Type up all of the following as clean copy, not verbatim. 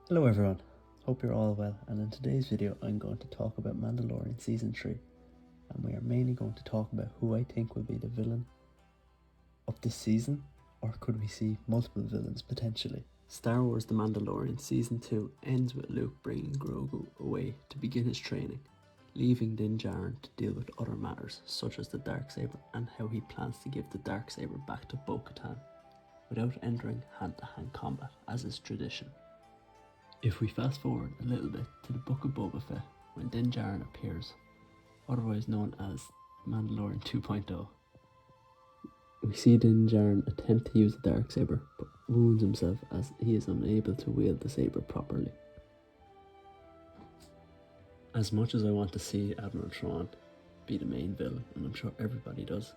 Hello everyone, hope you're all well, and in today's video I'm going to talk about Mandalorian Season 3, and we are mainly going to talk about who I think will be the villain of this season, or could we see multiple villains potentially. Star Wars The Mandalorian Season 2 ends with Luke bringing Grogu away to begin his training, leaving Din Djarin to deal with other matters such as the Darksaber and how he plans to give the Darksaber back to Bo-Katan without entering hand-to-hand combat as is tradition. If we fast forward a little bit to the Book of Boba Fett, when Din Djarin appears, otherwise known as Mandalorian 2.0, we see Din Djarin attempt to use the Darksaber, but wounds himself as he is unable to wield the saber properly. As much as I want to see Admiral Thrawn be the main villain, and I'm sure everybody does,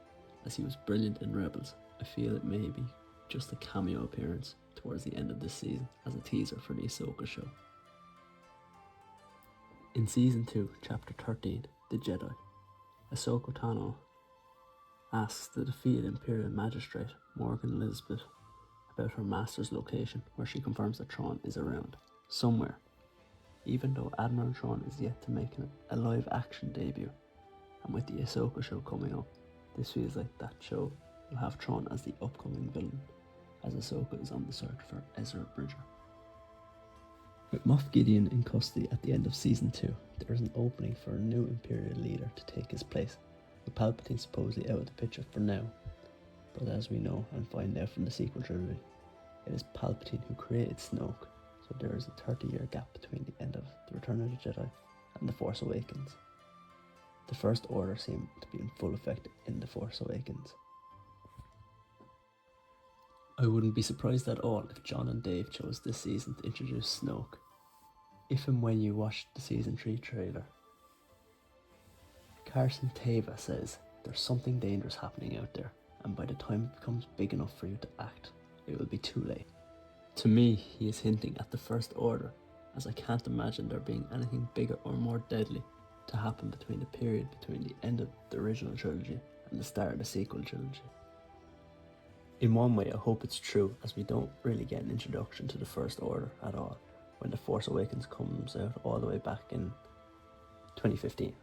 as he was brilliant in Rebels, I feel it may be just a cameo appearance towards the end of this season as a teaser for the Ahsoka show. In Season 2, Chapter 13, The Jedi, Ahsoka Tano asks the defeated Imperial Magistrate, Morgan Elizabeth, about her master's location, where she confirms that Thrawn is around, somewhere, even though Admiral Thrawn is yet to make a live-action debut, and with the Ahsoka show coming up, this feels like that show will have Thrawn as the upcoming villain, as Ahsoka is on the search for Ezra Bridger. With Moff Gideon in custody at the end of Season 2, there is an opening for a new Imperial leader to take his place, with Palpatine supposedly out of the picture for now, but as we know and find out from the sequel trilogy, it is Palpatine who created Snoke, so there is a 30-year gap between the end of The Return of the Jedi and The Force Awakens. The First Order seemed to be in full effect in The Force Awakens. I wouldn't be surprised at all if John and Dave chose this season to introduce Snoke, if and when you watched the Season 3 trailer. Carson Teva says there's something dangerous happening out there, and by the time it becomes big enough for you to act, it will be too late. To me, he is hinting at the First Order, as I can't imagine there being anything bigger or more deadly to happen between the period between the end of the original trilogy and the start of the sequel trilogy. In one way, I hope it's true, as we don't really get an introduction to the First Order at all when The Force Awakens comes out all the way back in 2015.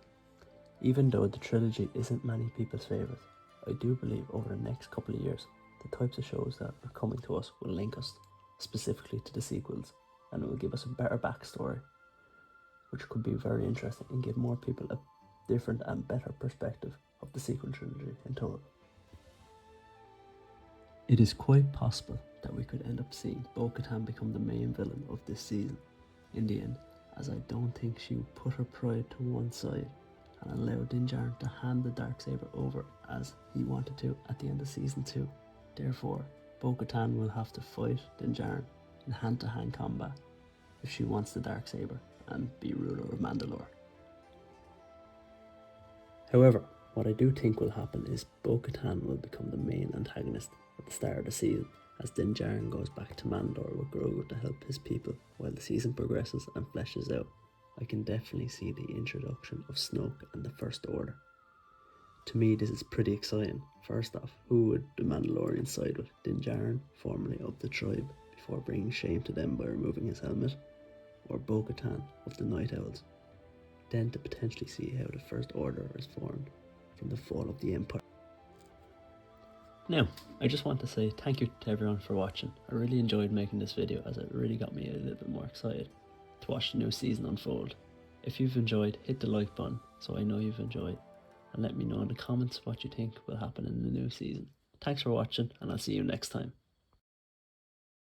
Even though the trilogy isn't many people's favourite, I do believe over the next couple of years, the types of shows that are coming to us will link us specifically to the sequels, and it will give us a better backstory, which could be very interesting and give more people a different and better perspective of the sequel trilogy in total. It is quite possible that we could end up seeing Bo-Katan become the main villain of this season in the end, as I don't think she would put her pride to one side and allow Din Djarin to hand the Darksaber over as he wanted to at the end of Season 2. Therefore, Bo-Katan will have to fight Din Djarin in hand-to-hand combat if she wants the Darksaber and be ruler of Mandalore. However, what I do think will happen is Bo-Katan will become the main antagonist at the start of the season, as Din Djarin goes back to Mandalore with Grogu to help his people while the season progresses and fleshes out. I can definitely see the introduction of Snoke and the First Order. To me, this is pretty exciting. First off, who would the Mandalorian side with? Din Djarin, formerly of the tribe, before bringing shame to them by removing his helmet, or Bo-Katan of the Night Owls? Then to potentially see how the First Order is formed from the fall of the Empire. Now, I just want to say thank you to everyone for watching. I really enjoyed making this video, as it really got me a little bit more excited to watch the new season unfold. If you've enjoyed, hit the like button so I know you've enjoyed, and let me know in the comments what you think will happen in the new season. Thanks for watching, and I'll see you next time.